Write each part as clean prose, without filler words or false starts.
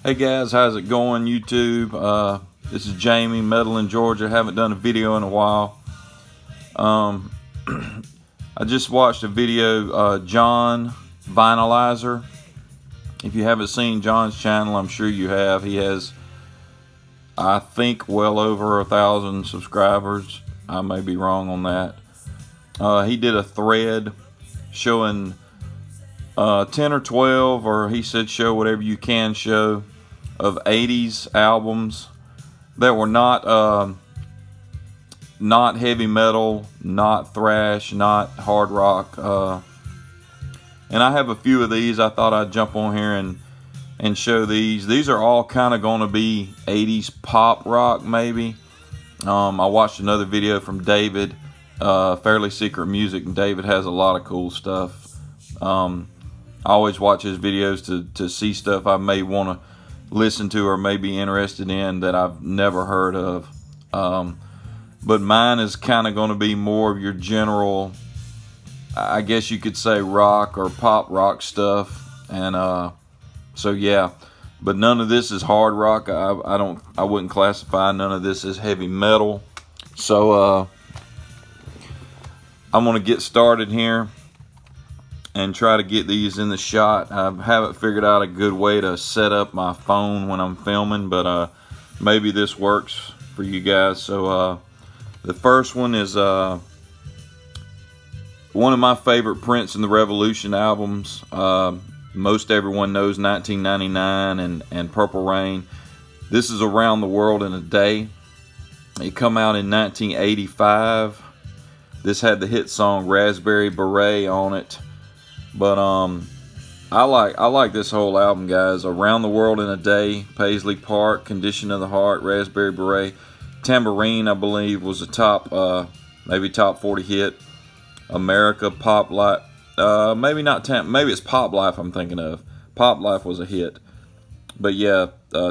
Hey guys, how's it going, YouTube? This is Jamie, Medellin, Georgia. Haven't done a video in a while. I just watched a video, John Vinylizer. If you haven't seen John's channel, I'm sure you have. He has, I think, well over 1,000 subscribers. I may be wrong on that. He did a thread showing 10 or 12, or he said show whatever you can show, of 80s albums that were not heavy metal, not thrash, not hard rock. And I have a few of these. I thought I'd jump on here and show these. These are all kind of going to be 80s pop rock, maybe. I watched another video from David, Fairly Secret Music, and David has a lot of cool stuff. I always watch his videos to see stuff I may want to listen to or may be interested in that I've never heard of. But mine is kind of going to be more of your general, I guess you could say, rock or pop rock stuff. And so yeah, but none of this is hard rock. I wouldn't classify none of this as heavy metal. So I'm going to get started here and try to get these in the shot. I haven't figured out a good way to set up my phone when I'm filming, but maybe this works for you guys. So the first one is one of my favorite Prince and the Revolution albums. Most everyone knows 1999 and Purple Rain. This is Around the World in a Day. It come out in 1985. This had the hit song Raspberry Beret on it. But I like this whole album, guys. Around the World in a Day, Paisley Park, Condition of the Heart, Raspberry Beret, Tambourine, I believe, was a top, maybe top 40 hit. America, Pop Life, maybe it's Pop Life I'm thinking of. Pop Life was a hit. But yeah,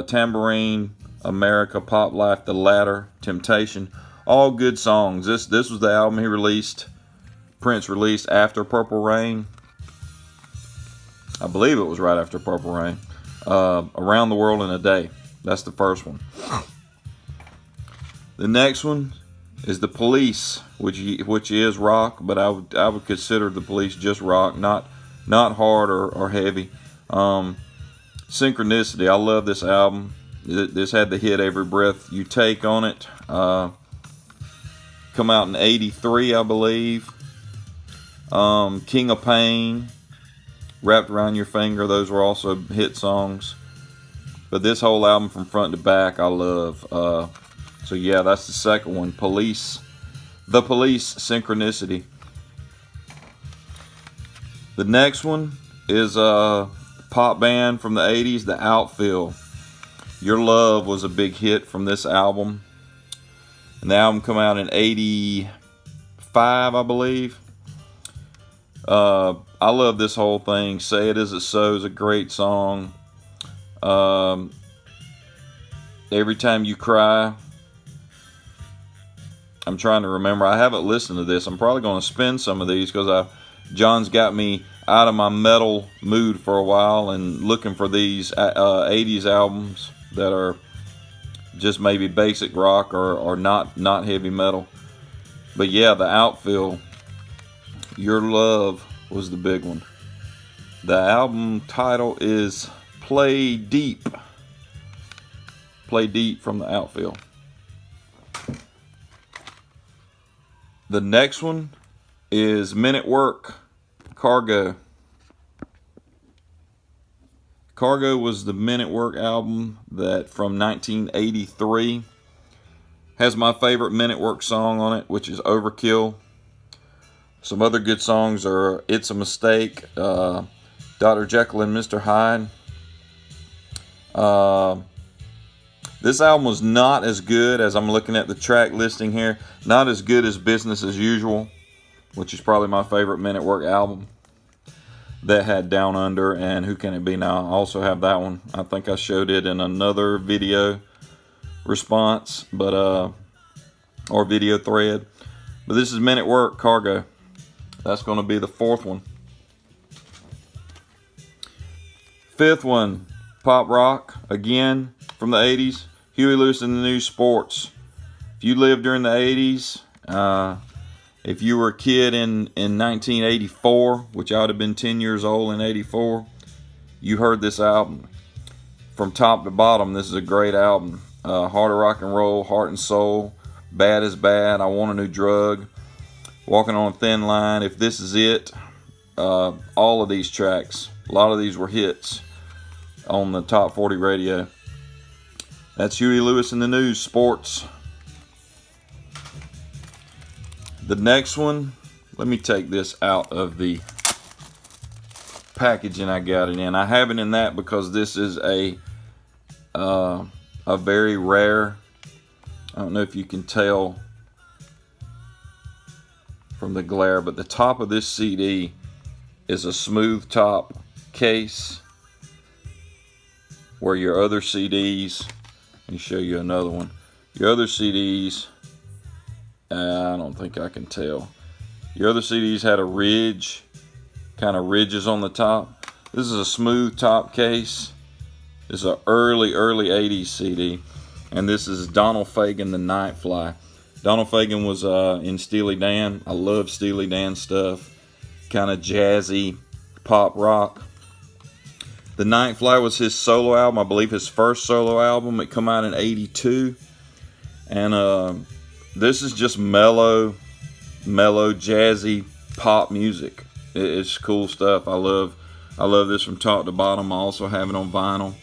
Tambourine, America, Pop Life, The Ladder, Temptation, all good songs. This was the album Prince released after Purple Rain. I believe it was right after Purple Rain. Around the World in a Day. That's the first one. The next one is The Police, which is rock, but I would consider The Police just rock, not hard or heavy. Synchronicity. I love this album. This had the hit Every Breath You Take on it. Come out in '83, I believe. King of Pain, Wrapped Around Your Finger, those were also hit songs. But this whole album from front to back I love. So yeah, that's the second one. The Police, Synchronicity. The next one is a pop band from the 80s, The Outfield. Your Love was a big hit from this album. And the album come out in '85, I believe. I love this whole thing. Say It As It So is a great song. Every Time You Cry. I'm trying to remember. I haven't listened to this. I'm probably going to spin some of these because John's got me out of my metal mood for a while and looking for these 80s albums that are just maybe basic rock or not heavy metal. But yeah, The Outfield, Your Love was the big one. The album title is Play Deep. Play Deep from The Outfield. The next one is Men at Work, Cargo. Cargo was the Men at Work album that from 1983. Has my favorite Men at Work song on it, which is Overkill. Some other good songs are It's a Mistake, Dr. Jekyll and Mr. Hyde. This album was not as good, as I'm looking at the track listing here, not as good as Business as Usual, which is probably my favorite Men at Work album. That had Down Under and Who Can It Be Now. I also have that one. I think I showed it in another video response, or video thread. But this is Men at Work, Cargo. That's going to be the fourth one. Fifth one, pop rock, again, from the 80s. Huey Lewis and the News Sports. If you lived during the 80s, if you were a kid in 1984, which I would have been 10 years old in 84, you heard this album. From top to bottom, this is a great album. Heart of Rock and Roll, Heart and Soul, Bad is Bad, I Want a New Drug, Walking on a Thin Line, If This Is It. All of these tracks, a lot of these were hits on the Top 40 radio. That's Huey Lewis and the News Sports. The next one, let me take this out of the packaging I got it in. I have it in that because this is a very rare, I don't know if you can tell from the glare, but the top of this CD is a smooth top case, where your other CDs, let me show you another one, your other CDs, I don't think I can tell, your other CDs had a ridge, kind of ridges on the top. This is a smooth top case. This is an early 80s CD, and this is Donald Fagen, The Night Fly. Donald Fagen was in Steely Dan. I love Steely Dan stuff, kind of jazzy pop rock. The Night Fly was his solo album, I believe his first solo album. It came out in 82, and this is just mellow, jazzy pop music. It's cool stuff. I love this from top to bottom. I also have it on vinyl.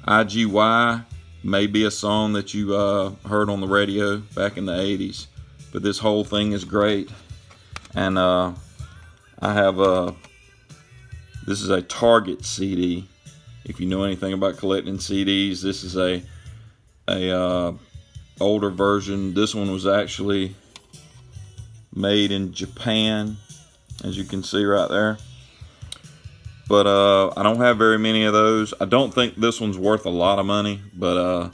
IGY may be a song that you heard on the radio back in the 80s, but this whole thing is great. And I have this is a Target CD. If you know anything about collecting CDs, this is a older version. This one was actually made in Japan, as you can see right there. But I don't have very many of those. I don't think this one's worth a lot of money, but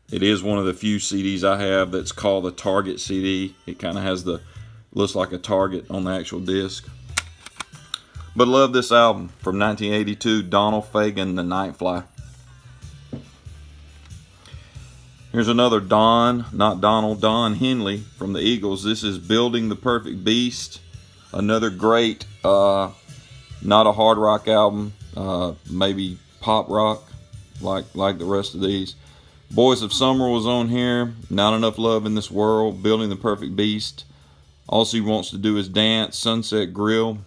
it is one of the few CDs I have that's called a Target CD. It kind of has looks like a Target on the actual disc. But love this album from 1982, Donald Fagen, The Night Fly. Here's another Don, not Donald, Don Henley from the Eagles. This is Building the Perfect Beast. Another great, not a hard rock album, maybe pop rock, like the rest of these. Boys of Summer was on here. Not Enough Love in This World, Building the Perfect Beast. All She Wants to Do Is Dance, Sunset Grill.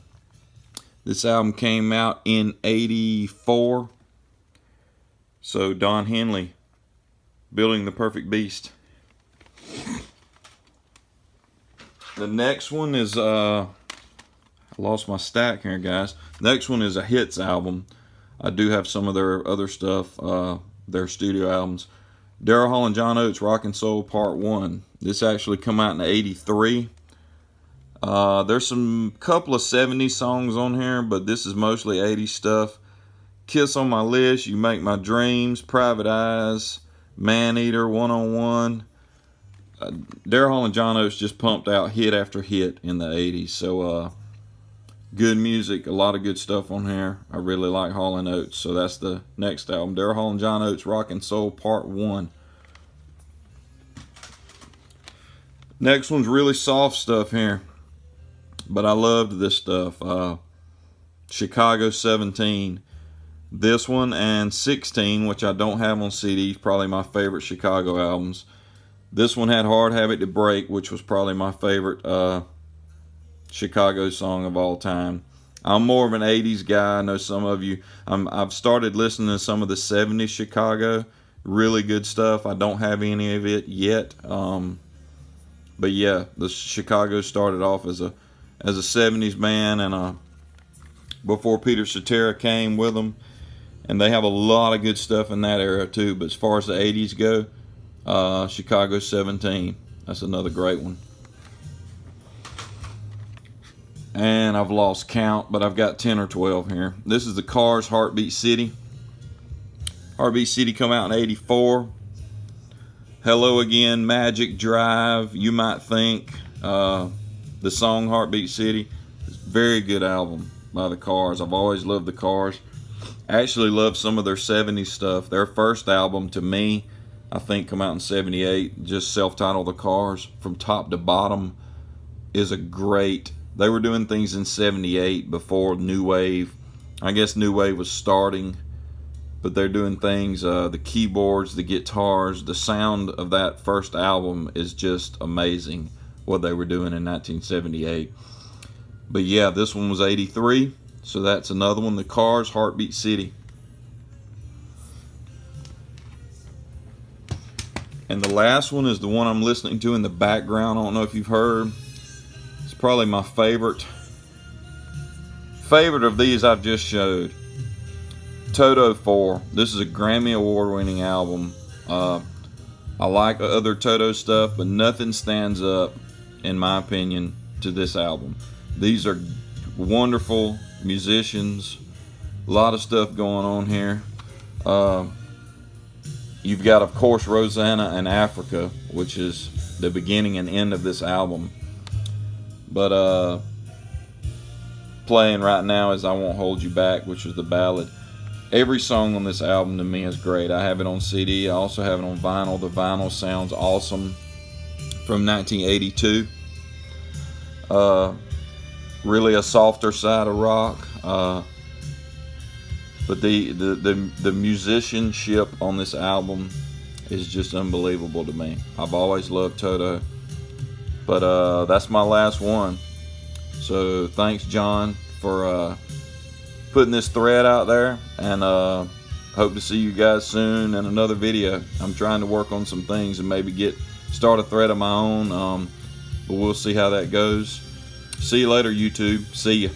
This album came out in 84. So Don Henley, Building the Perfect Beast. The next one is, I lost my stack here, guys. Next one is a hits album. I do have some of their other stuff, their studio albums. Daryl Hall and John Oates, Rock and Soul Part 1. This actually come out in 83. There's some couple of 70s songs on here, but this is mostly 80s stuff. Kiss on My List, You Make My Dreams, Private Eyes, Man Eater, One on One. Daryl Hall and John Oates just pumped out hit after hit in the 80s. So good music, a lot of good stuff on here. I really like Hall and Oates, so that's the next album. Daryl Hall and John Oates, Rock and Soul Part 1. Next one's really soft stuff here, but I loved this stuff. Chicago 17. This one and 16, which I don't have on CD, probably my favorite Chicago albums. This one had Hard Habit to Break, which was probably my favorite Chicago song of all time. I'm more of an 80s guy. I know some of you. I've started listening to some of the 70s Chicago. Really good stuff. I don't have any of it yet. But yeah, the Chicago started off as a 70s band, and before Peter Cetera came with them, and they have a lot of good stuff in that era too. But as far as the 80s go, Chicago 17, that's another great one. And I've lost count, but I've got 10 or 12 here. This is the Cars, Heartbeat City. Heartbeat City come out in 84. Hello Again, Magic Drive, You Might Think. The song Heartbeat City is a very good album by the Cars. I've always loved the Cars. I actually love some of their 70s stuff. Their first album, to me, I think come out in 78, just self-titled The Cars, from top to bottom, is a great... They were doing things in 78 before New Wave. I guess New Wave was starting, but they're doing things, the keyboards, the guitars, the sound of that first album is just amazing, what they were doing in 1978. But yeah, this one was 83, so that's another one, The Cars, Heartbeat City. And the last one is the one I'm listening to in the background. I don't know if you've heard. It's probably my favorite of these I've just showed. Toto 4. This is a Grammy Award winning album. I like other Toto stuff, but nothing stands up, in my opinion, to this album. These are wonderful musicians. A lot of stuff going on here. You've got, of course, Rosanna and Africa, which is the beginning and end of this album. But playing right now is I Won't Hold You Back, which is the ballad. Every song on this album to me is great. I have it on CD. I also have it on vinyl. The vinyl sounds awesome. From 1982. Really a softer side of rock. But the musicianship on this album is just unbelievable to me. I've always loved Toto. But that's my last one. So thanks, John, for putting this thread out there. And hope to see you guys soon in another video. I'm trying to work on some things and maybe start a thread of my own. But we'll see how that goes. See you later, YouTube. See ya.